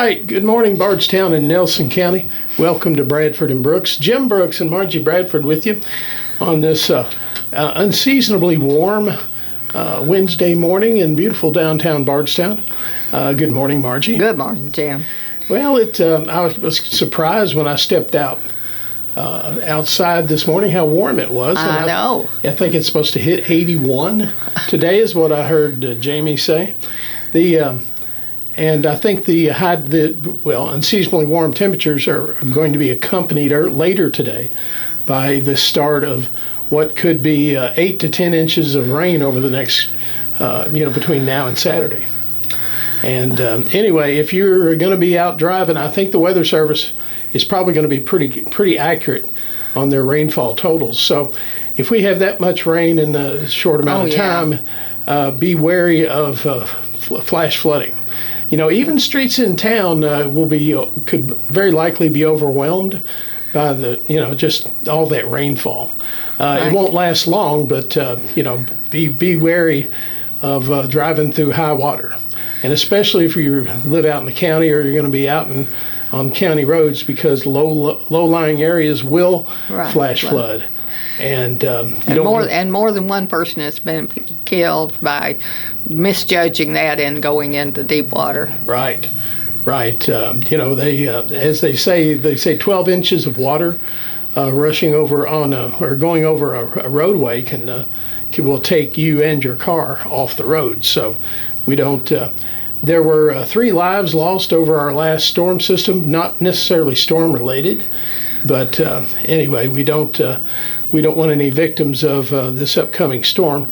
right, good morning, Bardstown and Nelson County. Welcome to Bradford and Brooks. Jim Brooks and Margie Bradford with you on this unseasonably warm Wednesday morning in beautiful downtown Bardstown. Good morning, Margie. Good morning, Jim. Well, I was surprised when I stepped out outside this morning how warm it was. I know. I think it's supposed to hit 81 today is what I heard Jamie say. And I think unseasonably warm temperatures are going to be accompanied later today by the start of what could be 8 to 10 inches of rain over the next, between now and Saturday. And anyway, if you're going to be out driving, I think the Weather Service is probably going to be pretty accurate on their rainfall totals. So if we have that much rain in a short amount of time, be wary of flash flooding. Even streets in town could very likely be overwhelmed by just all that rainfall. Right. It won't last long, but be wary of driving through high water, and especially if you live out in the county or you're going to be out on county roads, because low-lying areas will flash flood. And more than one person has been killed by misjudging that and going into deep water. Right. They as they say 12 inches of water rushing over or going over a roadway will take you and your car off the road. So we don't. There were 3 lives lost over our last storm system, not necessarily storm related, but anyway, we don't want any victims of this upcoming storm,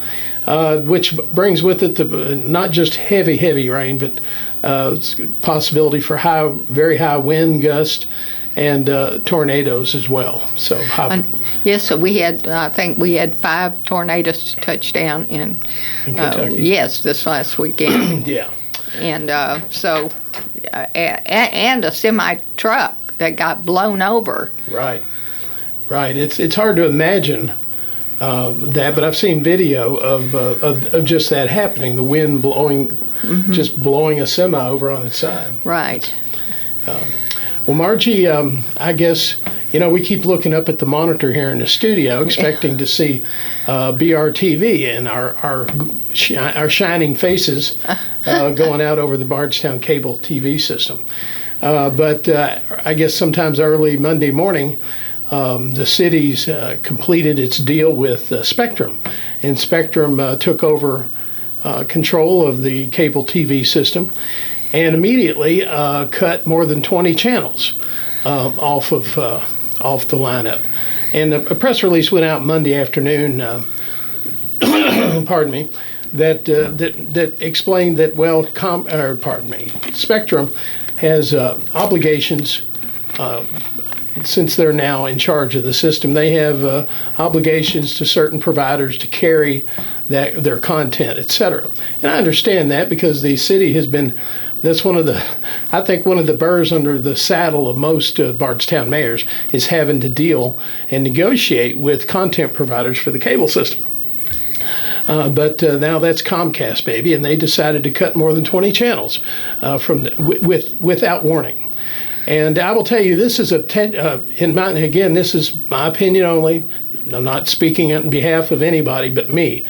which brings with it not just heavy rain, but possibility for very high wind gust and tornadoes as well. So yes, so I think we had 5 tornadoes touch down in Kentucky. This last weekend. Yeah. And and a semi truck that got blown over. Right. It's hard to imagine that, but I've seen video of just that happening. The wind blowing, just blowing a semi over on its side. Right. Well, Margie, I guess we keep looking up at the monitor here in the studio, expecting to see BRTV and our shining faces going out over the Bardstown cable TV system. But I guess sometimes early Monday morning, the city's completed its deal with Spectrum, and Spectrum took over control of the cable TV system and immediately cut more than 20 channels off the lineup. And a press release went out Monday afternoon, pardon me, that explained that Spectrum has obligations. Since they're now in charge of the system, they have obligations to certain providers to carry their content, etc. And I understand that, because the city has been, that's one of the burrs under the saddle of most Bardstown mayors, is having to deal and negotiate with content providers for the cable system. But now that's Comcast, baby, and they decided to cut more than 20 channels without warning. And I will tell you, this is this is my opinion only. I'm not speaking on behalf of anybody but me.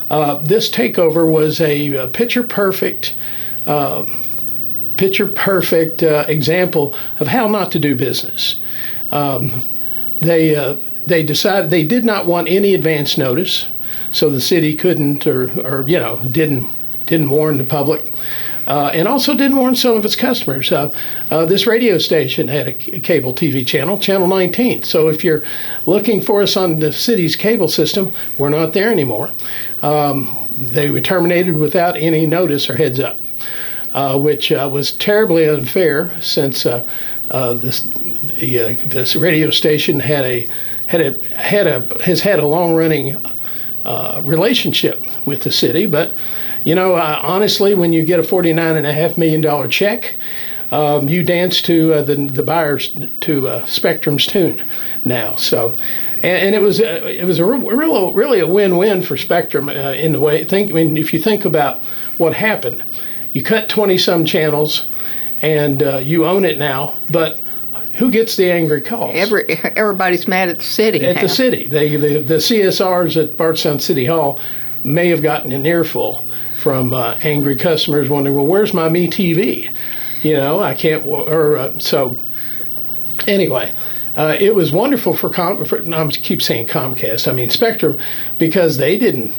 This takeover was a picture perfect example of how not to do business. They decided they did not want any advance notice, so the city couldn't didn't warn the public. And also didn't warn some of its customers. This radio station had a cable TV channel, Channel 19. So if you're looking for us on the city's cable system, we're not there anymore. They were terminated without any notice or heads up, which was terribly unfair, since this radio station has had a long-running relationship with the city, but. Honestly, when you get a $49.5 million check, you dance to the buyers to Spectrum's tune now. So, and it was really a win-win for Spectrum in the way. If you think about what happened, you cut 20-some channels, and you own it now, but who gets the angry calls? Everybody's mad at the city. At the city. The CSRs at Bardstown City Hall may have gotten an earful from angry customers wondering, well, where's my Me TV? I can't, so anyway, it was wonderful I keep saying Comcast, I mean Spectrum, because they didn't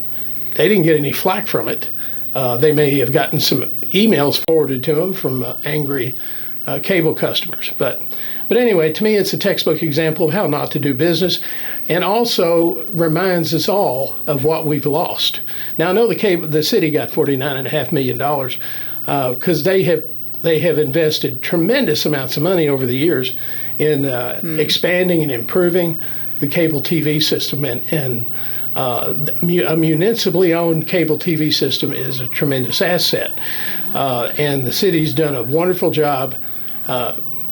get any flack from it. They may have gotten some emails forwarded to them from angry cable customers. But anyway, to me, it's a textbook example of how not to do business, and also reminds us all of what we've lost. Now, I know the city got $49.5 million because they have invested tremendous amounts of money over the years in expanding and improving the cable TV system, and a municipally owned cable TV system is a tremendous asset, and the city's done a wonderful job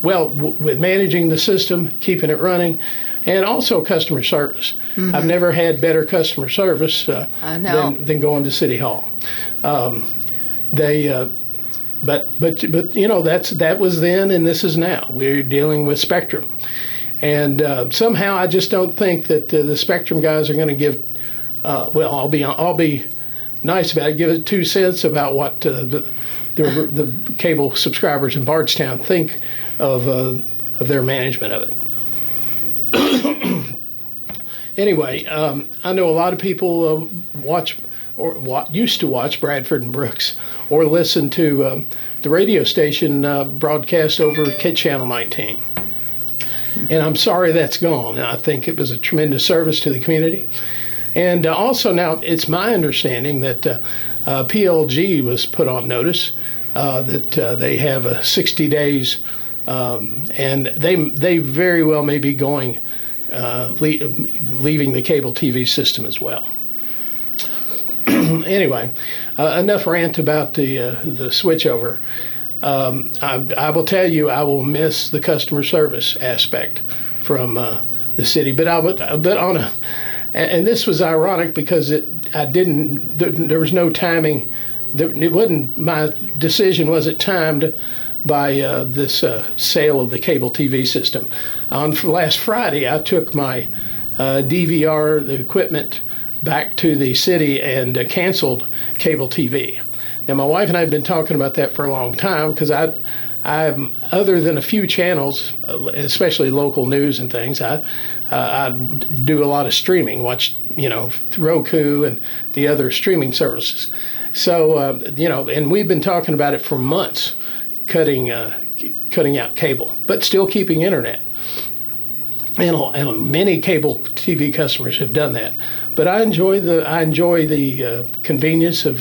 with managing the system, keeping it running, and also customer service. I've never had better customer service than going to City Hall. But that was then, and this is now. We're dealing with Spectrum, and somehow I just don't think that the Spectrum guys are going to give. I'll be nice about it. Give it 2 cents about what the cable subscribers in Bardstown think of their management of it. Anyway, I know a lot of people used to watch Bradford Brooks or listen to the radio station broadcast over Channel 19. And I'm sorry that's gone. I think it was a tremendous service to the community. And also now it's my understanding that PLG was put on notice that they have 60 days, and they very well may be going leaving the cable TV system as well. Anyway, enough rant about the switchover. I will tell you, I will miss the customer service aspect from the city, but and this was ironic because there was no timing. It wasn't, my decision wasn't timed by this sale of the cable TV system. On last Friday, I took my DVR, the equipment, back to the city and canceled cable TV. Now, my wife and I have been talking about that for a long time because I other than a few channels, especially local news and things, I do a lot of streaming, watch Roku and the other streaming services. So and we've been talking about it for months, cutting out cable, but still keeping internet. And many cable TV customers have done that. But I enjoy the convenience of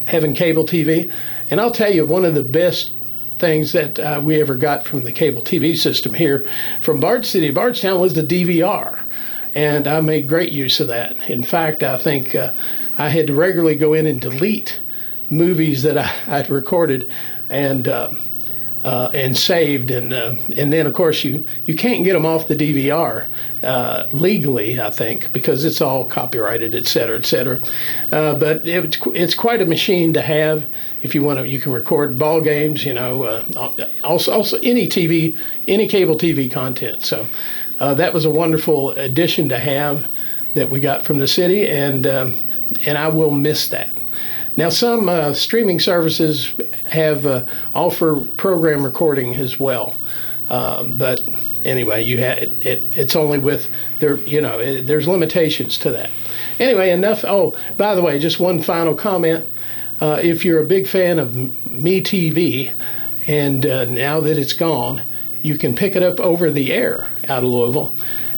having cable TV. And I'll tell you, one of the best things that we ever got from the cable TV system here from Bardstown was the DVR. And I made great use of that. In fact, I think I had to regularly go in and delete movies that I'd recorded and saved, and then of course you can't get them off the DVR legally, I think, because it's all copyrighted, et cetera, et cetera. But it's quite a machine to have. If you want to, you can record ball games, also any cable TV content. So that was a wonderful addition to have that we got from the city, and I will miss that. Now, some streaming services have offer program recording as well, but anyway, it's only with there's limitations to that. Anyway, enough. Oh, by the way, just one final comment. If you're a big fan of Me TV, and now that it's gone, you can pick it up over the air out of Louisville,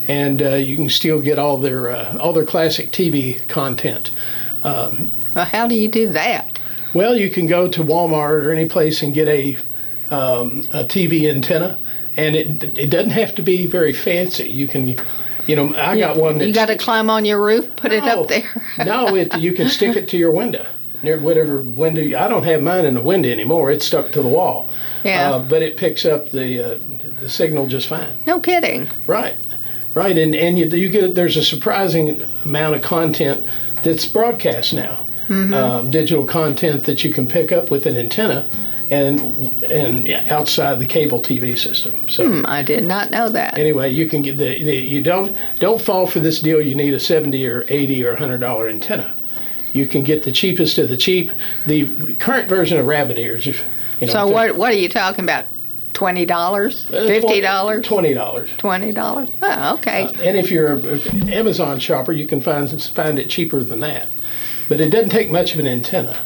and you can still get all their classic TV content. How do you do that? Well, you can go to Walmart or any place and get a TV antenna, and it doesn't have to be very fancy. You can, I got one. You got to climb on your roof, put it up there. No, you can stick it to your window, near whatever window. I don't have mine in the window anymore. It's stuck to the wall. Yeah. But it picks up the signal just fine. No kidding. Right, and you get there's a surprising amount of content that's broadcast now. Mm-hmm. Digital content that you can pick up with an antenna and outside the cable TV system. So I did not know that. anyway, you can get you don't fall for this deal. You need a $70 or $80 or $100 antenna. You can get the cheapest of the cheap. The current version of rabbit ears. So what are you talking about? $20, $50, $20. $20. Oh, okay. And if you're an Amazon shopper, you can find it cheaper than that. But it doesn't take much of an antenna.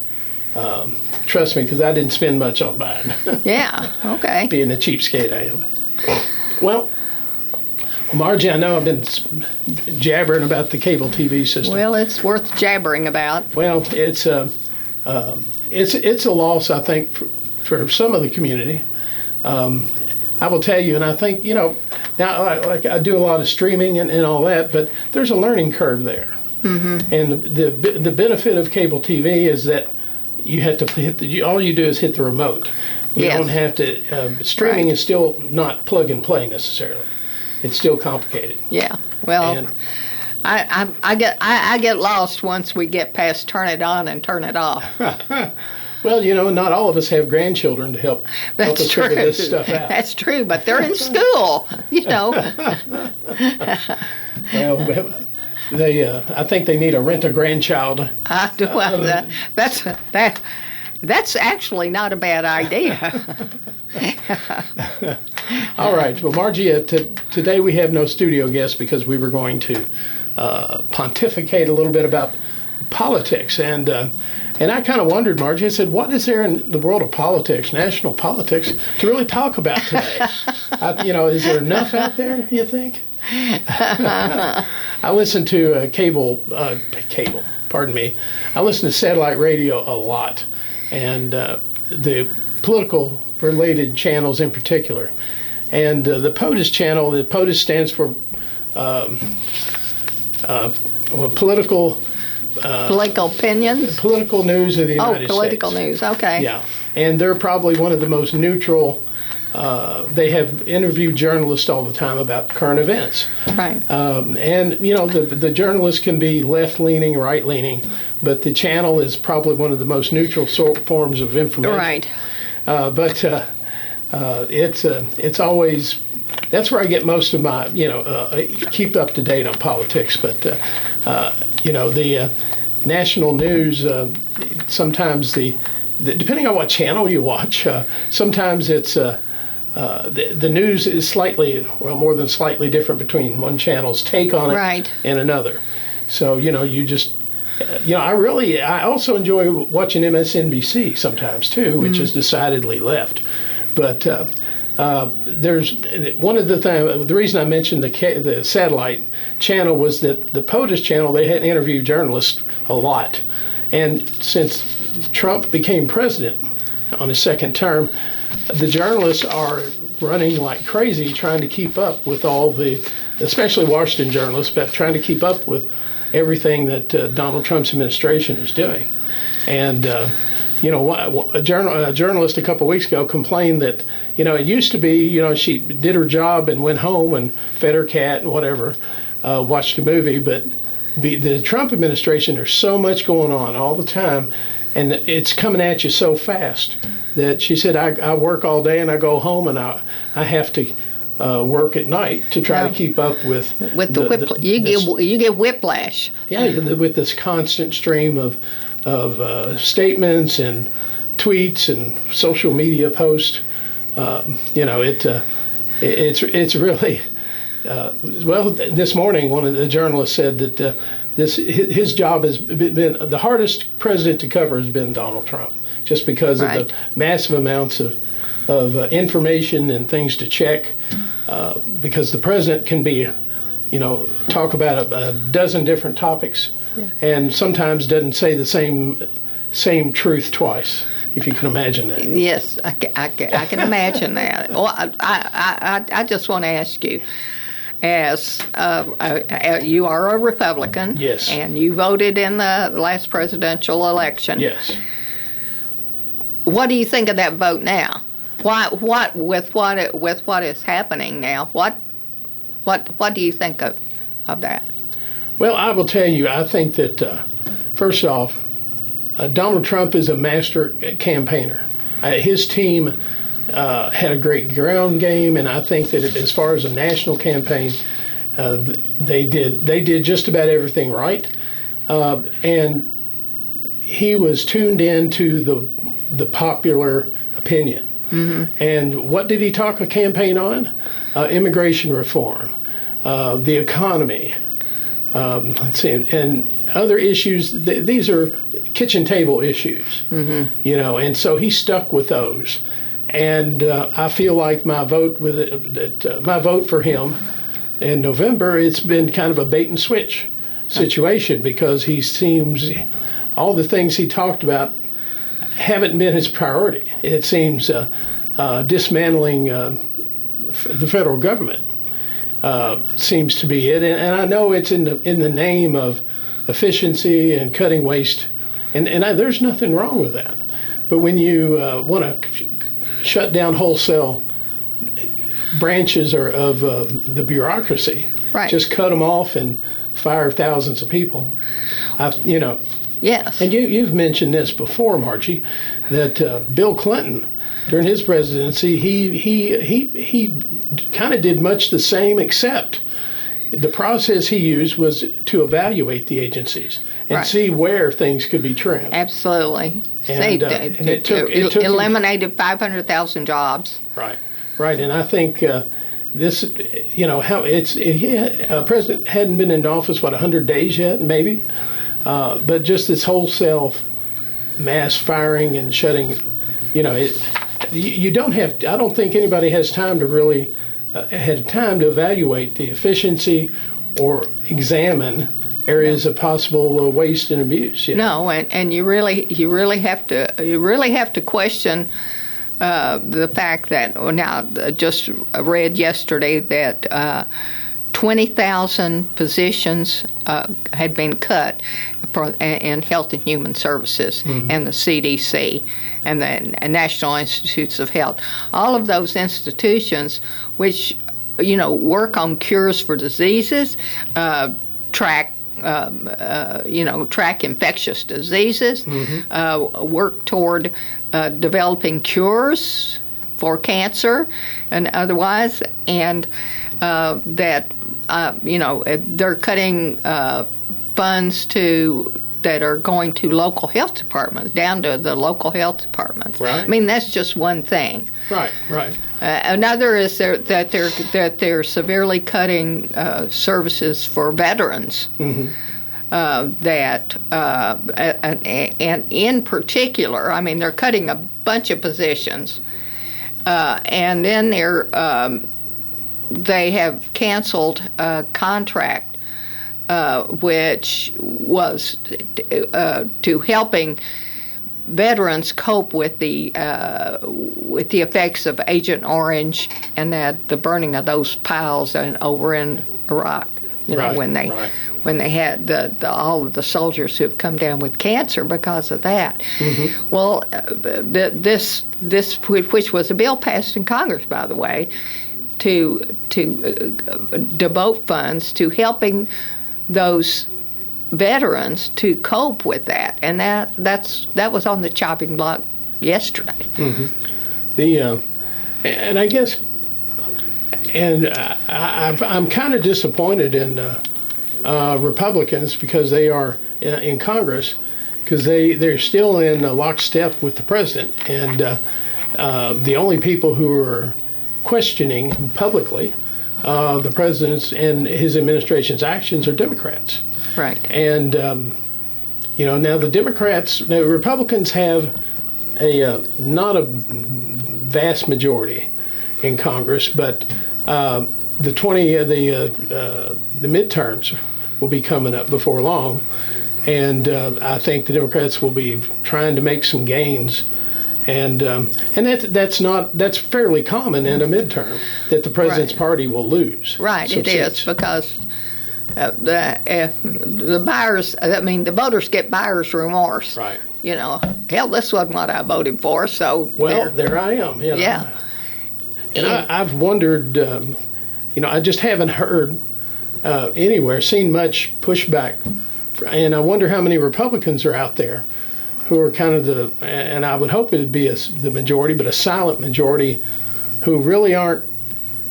Trust me, because I didn't spend much on mine. Yeah. Okay. Being the cheapskate I am. Well, Margie, I know I've been jabbering about the cable TV system. Well, it's worth jabbering about. Well, it's a loss, I think, for some of the community. I will tell you, and I think, now like I do a lot of streaming and all that, but there's a learning curve there. Mm-hmm. And the benefit of cable TV is that you have to all you do is hit the remote. You Yes. don't have to. Streaming Right. is still not plug and play necessarily. It's still complicated. Yeah. Well, And I get lost once we get past turn it on and turn it off. well, not all of us have grandchildren to help That's us true. figure this stuff out. That's true, but they're in school, Well, I think they need to rent a grandchild. Well, that's actually not a bad idea. All right. Well, Margie, today we have no studio guest because we were going to pontificate a little bit about politics. And I kind of wondered, Margie, I said, what is there in the world of politics, national politics, to really talk about today? Is there enough out there, you think? I listen to cable, pardon me. I listen to satellite radio a lot, and the political related channels in particular. And the POTUS channel, the POTUS stands for political Opinions? political news of the United States. Oh, political news. Okay. Yeah, and they're probably one of the most neutral. They have interviewed journalists all the time about current events. Right. And the journalists can be left-leaning, right-leaning, but the channel is probably one of the most neutral forms of information. Right. But it's always, that's where I get most of my keep up to date on politics. But the national news, sometimes depending on what channel you watch, sometimes it's the news is more than slightly different between one channel's take on it Right. and another. So you just I also enjoy watching MSNBC sometimes too, which is decidedly left. But there's one of the reason I mentioned the satellite channel was that the POTUS channel, they had interviewed journalists a lot, and since Trump became president on his second term, the journalists are running like crazy trying to keep up with especially Washington journalists, but trying to keep up with everything that Donald Trump's administration is doing. And a journalist a couple of weeks ago complained that it used to be she did her job and went home and fed her cat and whatever, watched a movie, but the Trump administration, there's so much going on all the time, and it's coming at you so fast that she said, I work all day and I go home and I have to work at night to try to keep up with you get whiplash. Yeah, with this constant stream of statements and tweets and social media posts. It's really this morning one of the journalists said that his job has been the hardest president to cover has been Donald Trump, just because Right. of the massive amounts of information and things to check, because the president can talk about a dozen different topics, and sometimes doesn't say the same truth twice, if you can imagine that. Yes, I can imagine that. Well, I just want to ask you, as you are a Republican, Yes. and you voted in the last presidential election. Yes. What do you think of that vote now? What is happening now? What do you think of that? Well, I will tell you, I think that first off, Donald Trump is a master campaigner. His team had a great ground game, and I think that as far as a national campaign, they did just about everything right, and he was tuned in to the popular opinion. And what did he talk a campaign on? Immigration reform, the economy, let's see, and other issues. These are kitchen table issues, and so he stuck with those. And I feel like my vote for him in November, it's been kind of a bait and switch situation, because he seems, all the things he talked about haven't been his priority. It seems dismantling the federal government seems to be it, and I know it's in the name of efficiency and cutting waste, and there's nothing wrong with that. But when you want to shut down wholesale branches of the bureaucracy, Right. just cut them off and fire thousands of people, Yes. And you've mentioned this before, Margie, that Bill Clinton, during his presidency, he kind of did much the same, except the process he used was to evaluate the agencies and Right. see where things could be trimmed. Absolutely. And, it took him- eliminated 500,000 jobs. Right, and I think this, how president hadn't been in office 100 days yet, maybe, but just this wholesale mass firing and shutting, you don't have. I don't think anybody has time to really had time to evaluate the efficiency or examine areas of possible waste and abuse. No, and you really have to question the fact that now just read yesterday that 20,000 positions had been cut in Health and Human Services and the CDC and the National Institutes of Health. All of those institutions, which work on cures for diseases, track infectious diseases, work toward developing cures for cancer and otherwise, and that they're cutting funds that are going to local health departments, down to the local health departments. Right. I mean, that's just one thing. Right. Another is that they're severely cutting services for veterans. And in particular, I mean, they're cutting a bunch of positions, and then they have canceled a contract which was to helping veterans cope with the effects of Agent Orange and the burning of those piles over in Iraq. When they had all of the soldiers who have come down with cancer because of that. Well, this which was a bill passed in Congress, by the way, to devote funds to helping those veterans to cope with that, and that was on the chopping block yesterday. And I guess, I'm kind of disappointed in Republicans, because they are in Congress, because they're still in lockstep with the president, and the only people who are questioning publicly the president's and his administration's actions are Democrats. Right. And now the Republicans have not a vast majority in Congress, but the midterms will be coming up before long, and I think the Democrats will be trying to make some gains. And that's fairly common in a midterm, that the president's party will lose. Right, it is, because the voters get buyer's remorse. Right. Hell, this wasn't what I voted for, so. Well, there I am. Yeah. And I've wondered, I just haven't heard seen much pushback, and I wonder how many Republicans are out there who are kind of and I would hope it'd be the majority, but a silent majority who really aren't,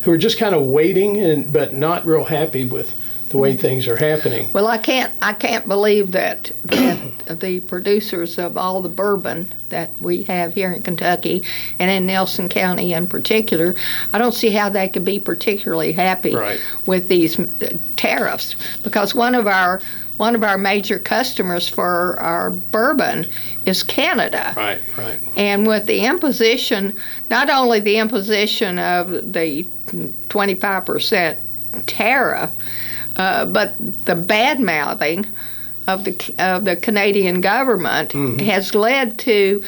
who are just kind of waiting but not real happy with the way things are happening. Well, I can't believe that the producers of all the bourbon that we have here in Kentucky and in Nelson County in particular, I don't see how they could be particularly happy with these tariffs, because one of our major customers for our bourbon is Canada. Right. And with the imposition, not only the imposition of the 25% tariff, but the bad mouthing of the Canadian government has led to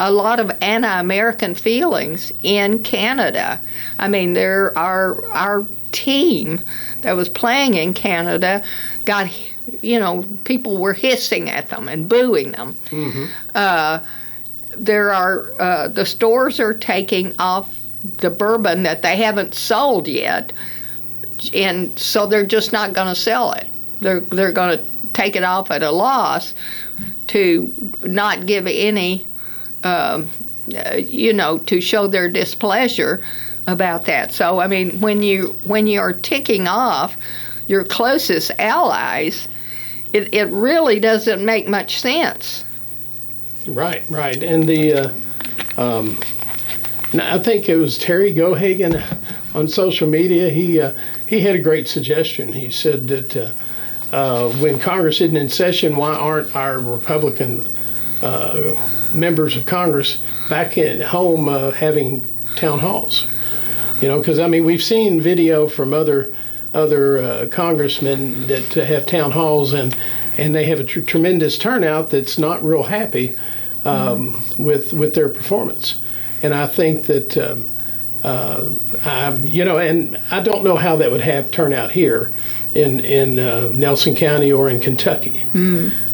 a lot of anti-American feelings in Canada. I mean, our team that was playing in Canada got, people were hissing at them and booing them. The stores are taking off the bourbon that they haven't sold yet, and so they're just not going to sell it. They're going to take it off at a loss to not give any, to show their displeasure about that. So I mean, when you are ticking off your closest allies, it really doesn't make much sense. Right. And I think it was Terry Gohagan on social media. He had a great suggestion. He said that when Congress isn't in session, why aren't our Republican members of Congress back at home having town halls? Because I mean, we've seen video from other congressmen that have town halls, and they have a tremendous turnout that's not real happy with their performance. And I think that and I don't know how that would turn out here in Nelson County or in Kentucky.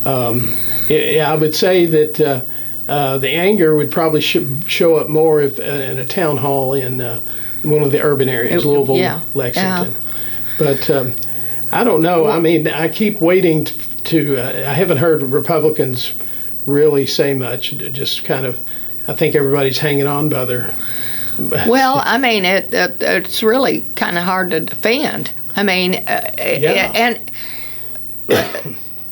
I would say that the anger would probably show up more if in a town hall in one of the urban areas, Louisville, Lexington. But I don't know. I mean, I keep waiting I haven't heard Republicans really say much. Just kind of, I think everybody's hanging on by their. Well, I mean, it's really kind of hard to defend. I mean, and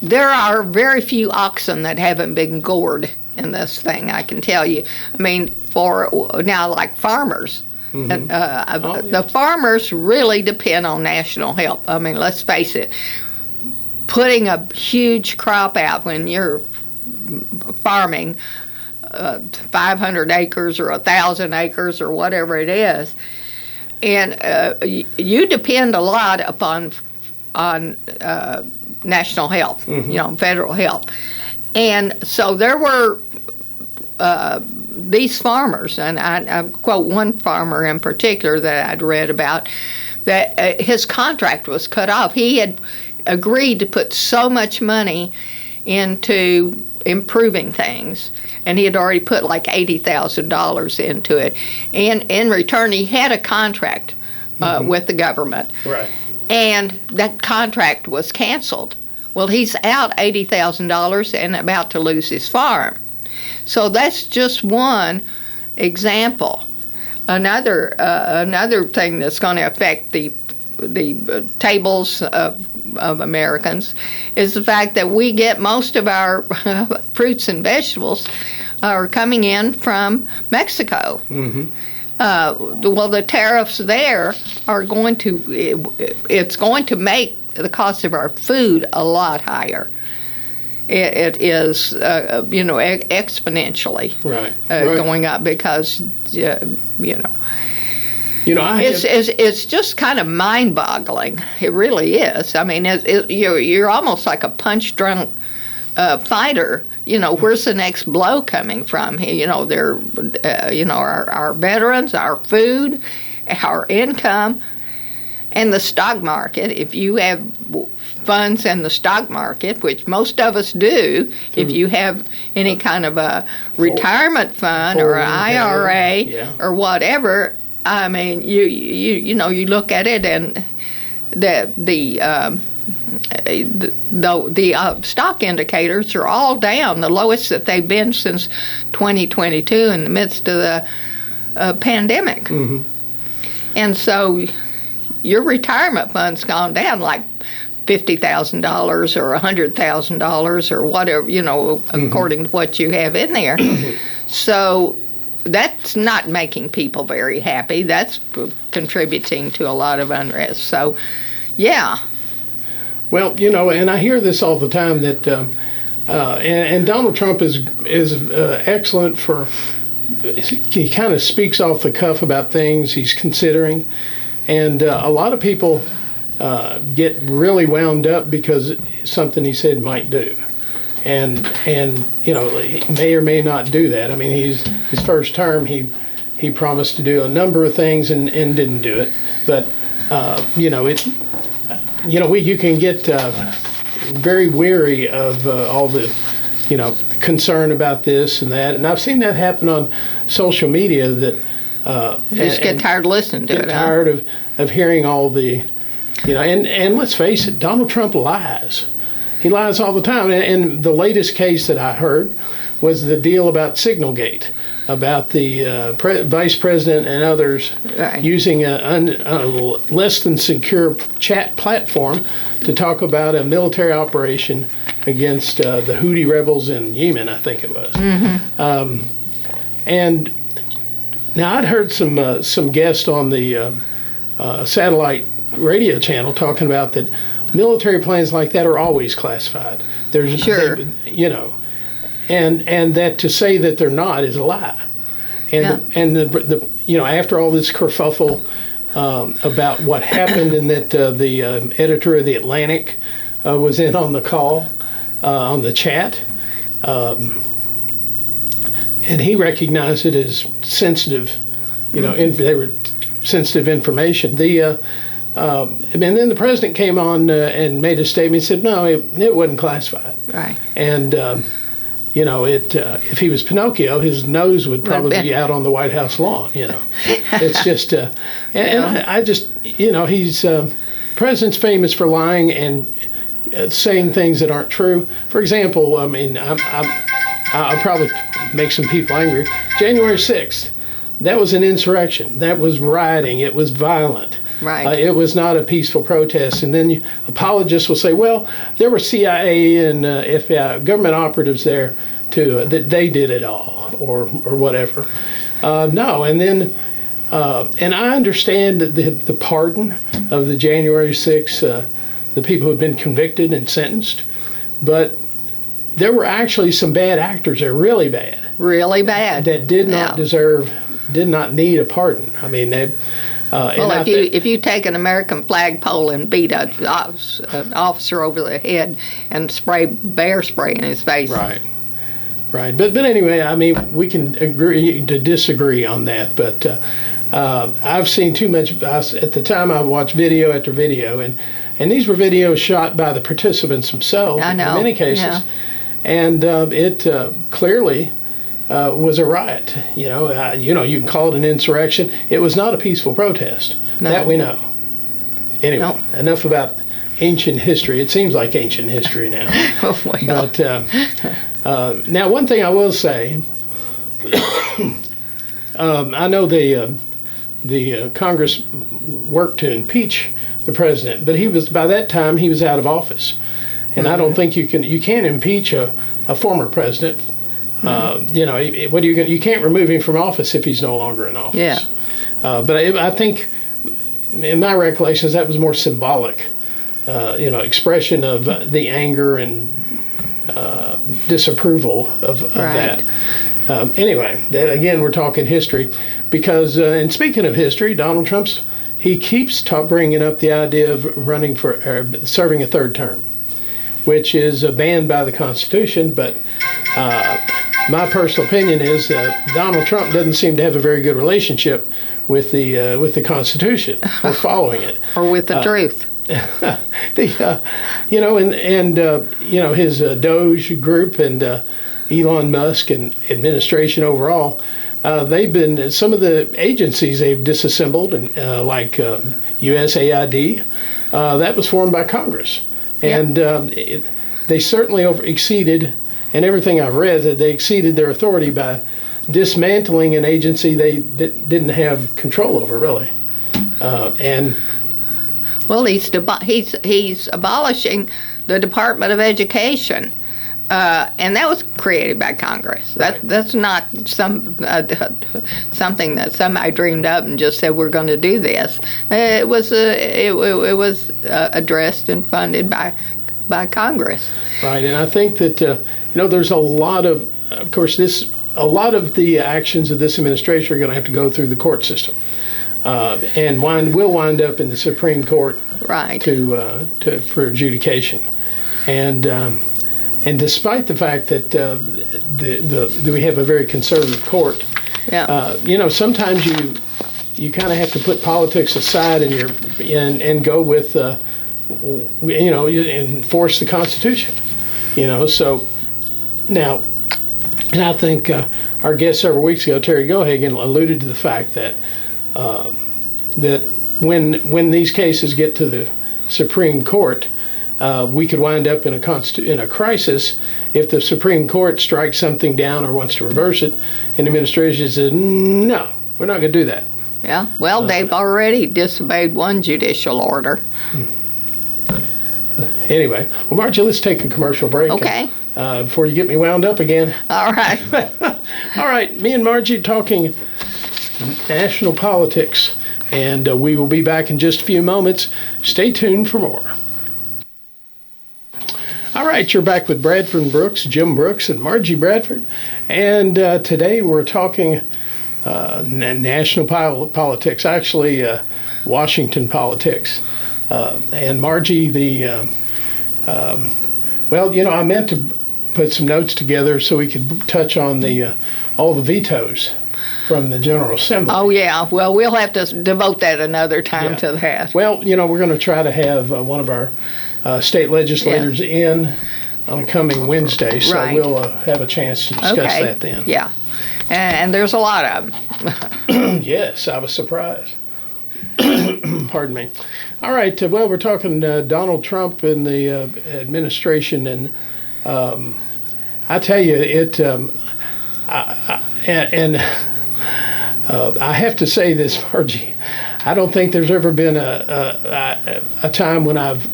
there are very few oxen that haven't been gored in this thing, I can tell you. I mean, for now, like farmers, the farmers really depend on national help. I mean, let's face it, putting a huge crop out when you're farming 500 acres or 1,000 acres or whatever it is, and you depend a lot on national help, federal help. And so there were these farmers, and I quote one farmer in particular that I'd read about, that his contract was cut off. He had agreed to put so much money into improving things, and he had already put like $80,000 into it. And in return, he had a contract with the government. Right. And that contract was canceled. Well, he's out $80,000 and about to lose his farm. So that's just one example. Another thing that's going to affect the tables of Americans is the fact that we get most of our fruits and vegetables are coming in from Mexico. Well, the tariffs there are going to make the cost of our food a lot higher. It is, exponentially going up because, it's just kind of mind-boggling. It really is. I mean, you're almost like a punch-drunk fighter. Where's the next blow coming from? They're, our veterans, our food, our income, and the stock market. If you have funds in the stock market, which most of us do, if you have any kind of a retirement fund or an IRA or whatever, I mean, you look at it, and the the stock indicators are all down, the lowest that they've been since 2022 in the midst of the pandemic. Mm-hmm. And so your retirement fund's gone down like $50,000 or $100,000 or whatever, according to what you have in there. So that's not making people very happy. That's contributing to a lot of unrest. So, yeah. Well, and I hear this all the time that, and Donald Trump is excellent for. He kind of speaks off the cuff about things he's considering, and a lot of people get really wound up because something he said might do, and he may or may not do that. I mean, his first term he promised to do a number of things and didn't do it, but you can get very weary of all the concern about this and that, and I've seen that happen on social media. That you just get tired of listening to it. Get tired of hearing all the, and let's face it, Donald Trump lies. He lies all the time. And the latest case that I heard was the deal about Signalgate, about the vice president and others using a less than secure chat platform to talk about a military operation against the Houthi rebels in Yemen, I think it was. Mm-hmm. And now I'd heard some guests on the satellite radio channel talking about that military plans like that are always classified. There's sure. And that to say that they're not is a lie. And the after all this kerfuffle about what happened, and that the editor of the Atlantic was in on the call, on the chat, and he recognized it as sensitive, they were sensitive information. And then the president came on and made a statement. He said, no, it wasn't classified. Right. And if he was Pinocchio, his nose would probably be out on the White House lawn. It's just, I just, he's president's famous for lying and saying things that aren't true. For example, I mean, I'll probably make some people angry. January 6th, that was an insurrection. That was rioting. It was violent. Right. It was not a peaceful protest. And then apologists will say, well, there were CIA and FBI government operatives there too, that they did it all, or whatever. No, and then, and I understand that the pardon of the January 6th, the people who have been convicted and sentenced, but there were actually some bad actors there, really bad. Really bad. That did not did not need a pardon. I mean, they... well, if you take an American flagpole and beat an officer over the head and spray bear spray in his face, right. But anyway, I mean, we can agree to disagree on that. But I've seen too much. At the time, I watched video after video, and these were videos shot by the participants themselves. I know. In many cases, and it clearly. Was a riot. You can call it an insurrection. It was not a peaceful protest. No. That we know. Anyway, enough about ancient history. It seems like ancient history now. Oh, well. But now, one thing I will say, I know the Congress worked to impeach the president, but by that time he was out of office, and I don't think you can impeach a former president. What are you going? You can't remove him from office if he's no longer in office. Yeah. But I think, in my recollections, that was more symbolic, expression of the anger and disapproval of right. that. Anyway, again, we're talking history, because, and speaking of history, Donald Trump's he keeps bringing up the idea of running for serving a third term, which is banned by the Constitution, but. My personal opinion is that Donald Trump doesn't seem to have a very good relationship with the Constitution or following it, or with the truth. His Doge group and Elon Musk and administration overall, they've been some of the agencies they've disassembled, and like USAID, that was formed by Congress. And they certainly exceeded, and everything I've read, that they exceeded their authority by dismantling an agency they didn't have control over, really. And well, he's abolishing the Department of Education, and that was created by Congress. That's not something that somebody dreamed up and just said we're going to do this. It was addressed and funded by Congress. Right, and I think that there's a lot of course, a lot of the actions of this administration are going to have to go through the court system. And will wind up in the Supreme Court, right? For adjudication, and despite the fact that we have a very conservative court, sometimes you kind of have to put politics aside and go with enforce the Constitution, So now, and I think our guest several weeks ago, Terry Gohagan, alluded to the fact that. That when these cases get to the Supreme Court, we could wind up in a crisis if the Supreme Court strikes something down or wants to reverse it, and the administration says, no, we're not going to do that. Yeah, well, they've already disobeyed one judicial order. Anyway, well, Margie, let's take a commercial break. Okay. Before you get me wound up again. All right. All right, me and Margie talking national politics, and we will be back in just a few moments. Stay tuned for more. All right, you're back with Bradford Brooks, Jim Brooks, and Margie Bradford, and today we're talking national politics, actually Washington politics. And Margie, I meant to put some notes together so we could touch on all the vetoes from the General Assembly. Oh, yeah. Well, we'll have to devote that another time to that. Well, we're going to try to have one of our state legislators in on a coming Wednesday, so we'll have a chance to discuss that then. Yeah. And there's a lot of them. Yes, I was surprised. Pardon me. All right. Well, we're talking Donald Trump and the administration, and I tell you, I have to say this, Margie. I don't think there's ever been a time when I've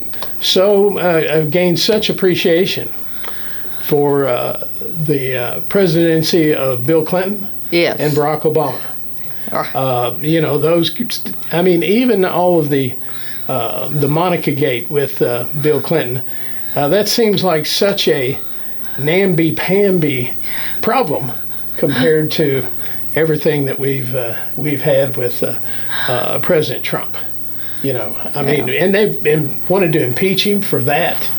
gained such appreciation for the presidency of Bill Clinton and Barack Obama. Even all of the Monica Gate with Bill Clinton, that seems like such a namby-pamby problem compared to everything that we've had with President Trump. And they've wanted to impeach him for that,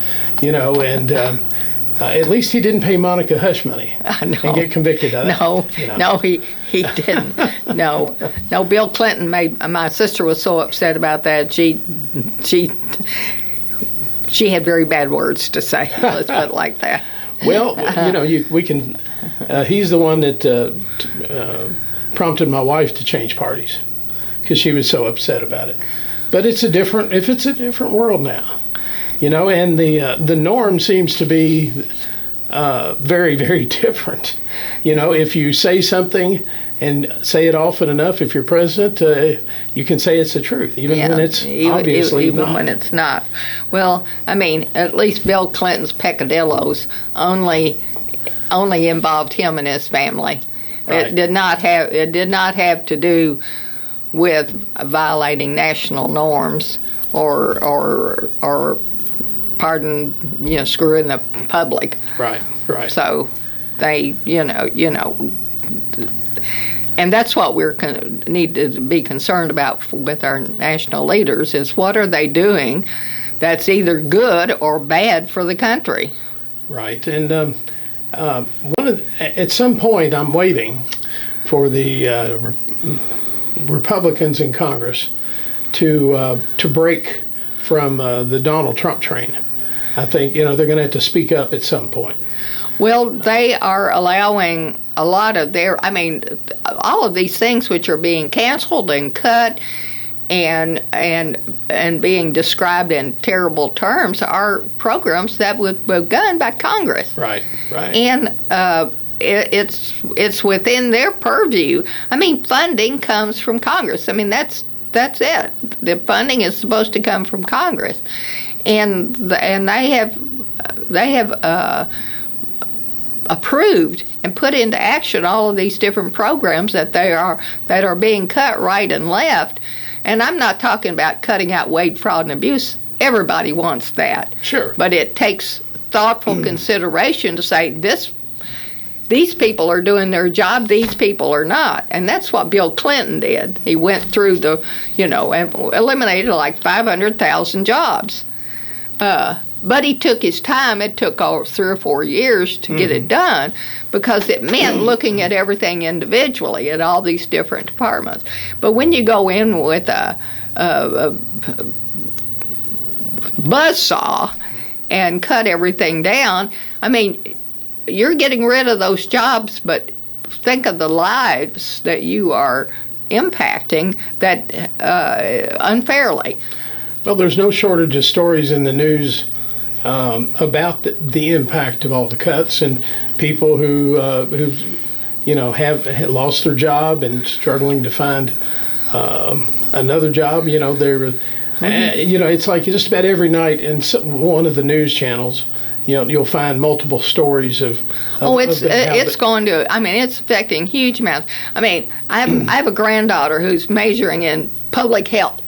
and at least he didn't pay Monica hush money and get convicted of that. No, he didn't. No, Bill Clinton my sister was so upset about that. She had very bad words to say. Let's put it like that. Well, we can. He's the one that prompted my wife to change parties because she was so upset about it. But it's a different world now, and the norm seems to be very, very different. If you say something and say it often enough, if you're president, you can say it's the truth, even when it's obviously even not. when it's not. Well, at least Bill Clinton's peccadillos only involved him and his family. Right. It did not have to do with violating national norms or screwing the public. Right. So they, and that's what we need to be concerned about with our national leaders is what are they doing that's either good or bad for the country. Right, and at some point I'm waiting for the Republicans in Congress to break from the Donald Trump train. I think they're going to have to speak up at some point. Well, they are allowing all of these things which are being canceled and cut and being described in terrible terms are programs that were begun by Congress. Right. And it's within their purview. I mean, funding comes from Congress. I mean, that's it. The funding is supposed to come from Congress, and they have approved and put into action all of these different programs that are being cut right and left. And I'm not talking about cutting out wage, fraud, and abuse. Everybody wants that. Sure. But it takes thoughtful consideration to say these people are doing their job, these people are not. And that's what Bill Clinton did. He went through and eliminated like 500,000 jobs. But he took his time. It took 3 or 4 years to get it done, because it meant looking at everything individually at all these different departments. But when you go in with a buzzsaw and cut everything down, I mean, you're getting rid of those jobs, but think of the lives that you are impacting that unfairly. Well, there's no shortage of stories in the news about the impact of all the cuts, and people who have lost their job and struggling to find another job. It's like just about every night in one of the news channels, you'll find multiple stories of it's going to. I mean, it's affecting huge amounts. I mean, I have a granddaughter who's majoring in public health.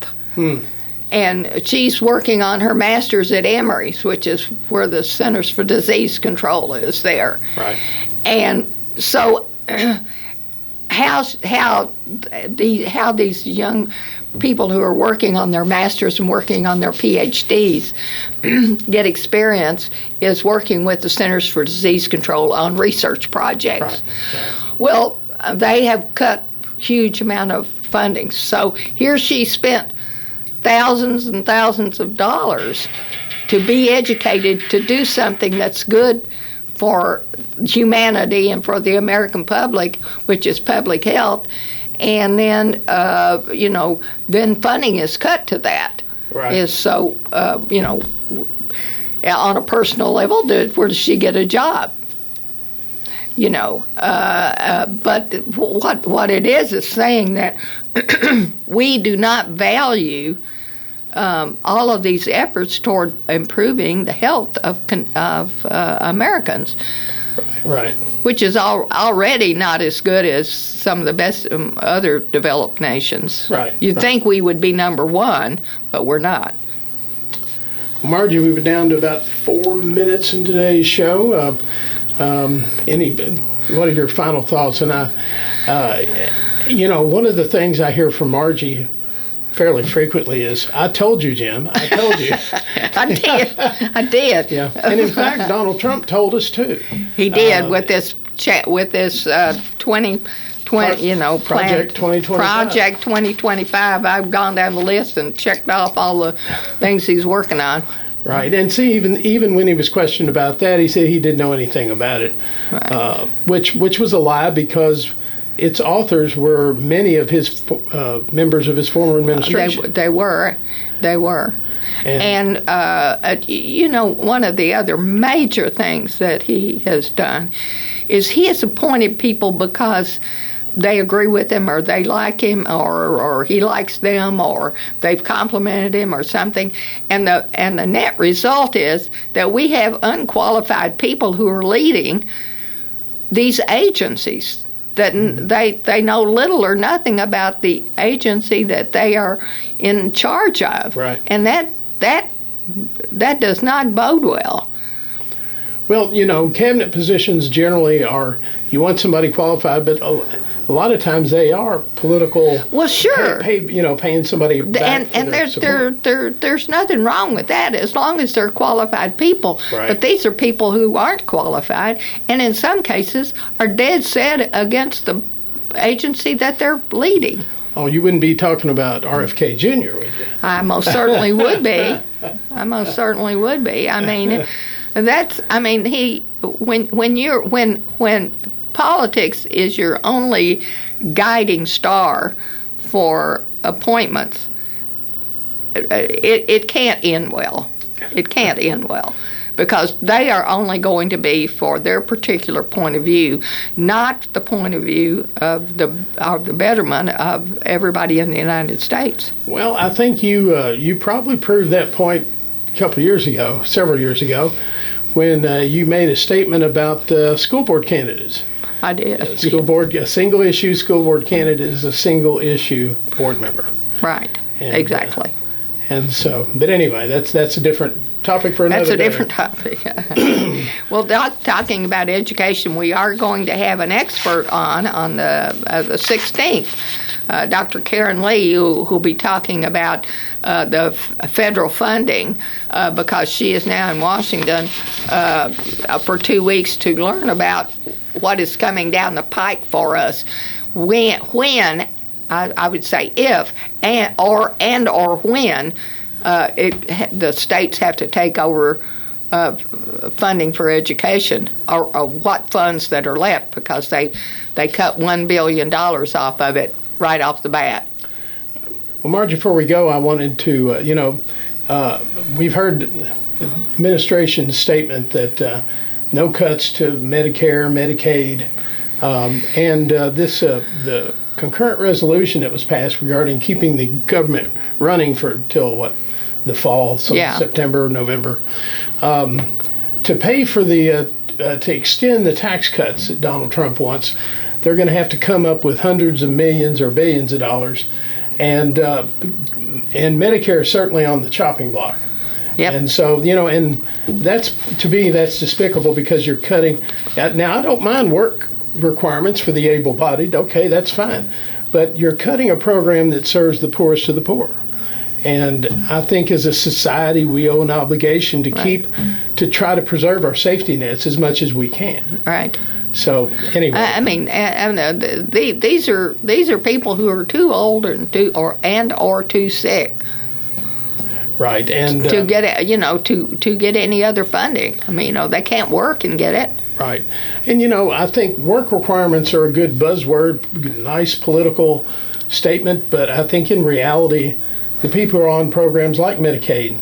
And she's working on her master's at Emory's, which is where the Centers for Disease Control is there. Right. And so, how these young people who are working on their masters and working on their PhDs get experience is working with the Centers for Disease Control on research projects. Right. Well, they have cut huge amount of funding. So here she spent thousands and thousands of dollars to be educated to do something that's good for humanity and for the American public, which is public health, and then then funding is cut to that. Right. Is so on a personal level, where does she get a job? But what it is saying that we do not value all of these efforts toward improving the health of Americans. Right. Which is already not as good as some of the best other developed nations. Right. You'd think we would be number one, but we're not. Margie, we were down to about 4 minutes in today's show. What are your final thoughts? And one of the things I hear from Margie fairly frequently is, "I told you, Jim. I told you." I did. Yeah. And in fact, Donald Trump told us too. He did with this 2020, Project 2025. Project 2025. I've gone down the list and checked off all the things he's working on. Right, and see, even when he was questioned about that, he said he didn't know anything about it, right. Which was a lie, because its authors were many of his members of his former administration. They were. And one of the other major things that he has done is he has appointed people because they agree with him, or they like him, or he likes them, or they've complimented him or something. And the net result is that we have unqualified people who are leading these agencies that they know little or nothing about the agency that they are in charge of. Right. And that does not bode well. Well, cabinet positions generally are, you want somebody qualified, but a lot of times they are political. Well, sure. Paying somebody back and there's nothing wrong with that as long as they're qualified people. Right. But these are people who aren't qualified, and in some cases are dead set against the agency that they're leading. Oh, you wouldn't be talking about RFK Jr., would you? I most certainly would be. I mean, when politics is your only guiding star for appointments, it can't end well. It can't end well. Because they are only going to be for their particular point of view, not the point of view of the betterment of everybody in the United States. Well, I think you probably proved that point several years ago, when you made a statement about school board candidates. I did. A single issue school board candidate is a single issue board member. Right. And, exactly. And so, but anyway, that's a different topic for another day. That's a different topic. Well, Doc, talking about education, we are going to have an expert on the 16th. Dr. Karen Lee, who'll be talking about the federal funding because she is now in Washington for 2 weeks to learn about what is coming down the pike for us. When I would say if or when the states have to take over funding for education, or what funds that are left, because they cut $1 billion off of it right off the bat. Well, Margie, before we go, I wanted to, we've heard the administration's statement that no cuts to Medicare, Medicaid, and the concurrent resolution that was passed regarding keeping the government running for till the fall, September, November, to pay for to extend the tax cuts that Donald Trump wants. They're going to have to come up with hundreds of millions or billions of dollars, and Medicare is certainly on the chopping block. Yep. And so, and that's, to me, that's despicable, because you're cutting. Now, I don't mind work requirements for the able-bodied. Okay, that's fine. But you're cutting a program that serves the poorest of the poor. And I think as a society, we owe an obligation to to try to preserve our safety nets as much as we can. Right. So anyway, I mean, these are people who are too old and or too sick. Right, and to get it, to get any other funding. I mean, they can't work and get it. Right, and I think work requirements are a good buzzword, nice political statement, but I think in reality, the people who are on programs like Medicaid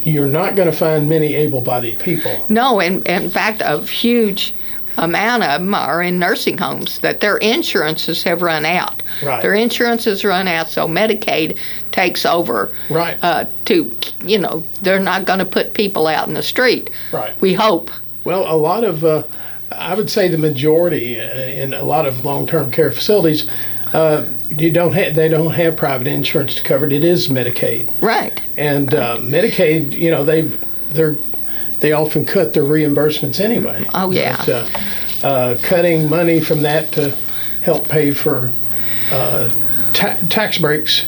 you're not going to find many able-bodied people. No, in fact, a huge amount of them are in nursing homes that their insurances have run out. Right. Their insurances run out, so Medicaid takes over. Right. They're not going to put people out in the street. Right. We hope. Well, a lot of, I would say the majority in a lot of long-term care facilities, they don't have private insurance to cover it. It is Medicaid. Right. And Medicaid, they often cut their reimbursements anyway. Oh yeah. But, cutting money from that to help pay for tax breaks,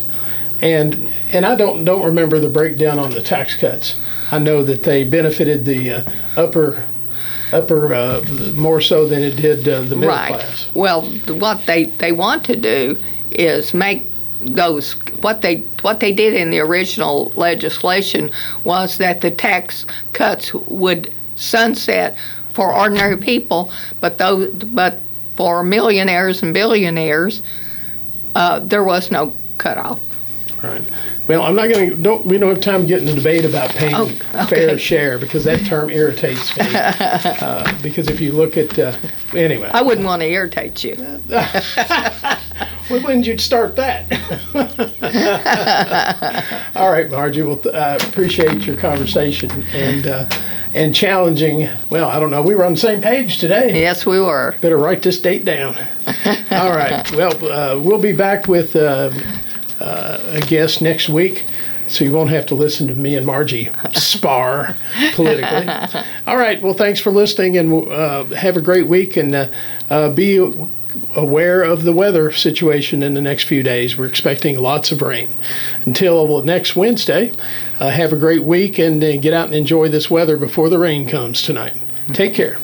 and I don't remember the breakdown on the tax cuts. I know that they benefited the upper more so than it did the middle class. Well, what they want to do is make those what they did in the original legislation was that the tax cuts would sunset for ordinary people, but for millionaires and billionaires, there was no cutoff. Right. Well, I'm not going to. We don't have time to get in a debate about paying fair share, because that term irritates me. Because if you look at anyway, I wouldn't want to irritate you. Well, when did you start that? All right, Margie. Well, I appreciate your conversation and challenging. Well, I don't know. We were on the same page today. Yes, we were. Better write this date down. All right. Well, we'll be back with a guest next week, so you won't have to listen to me and Margie spar politically. All right. Well, thanks for listening, and have a great week, and be aware of the weather situation in the next few days. We're expecting lots of rain. Until next Wednesday, have a great week, and get out and enjoy this weather before the rain comes tonight. Take care.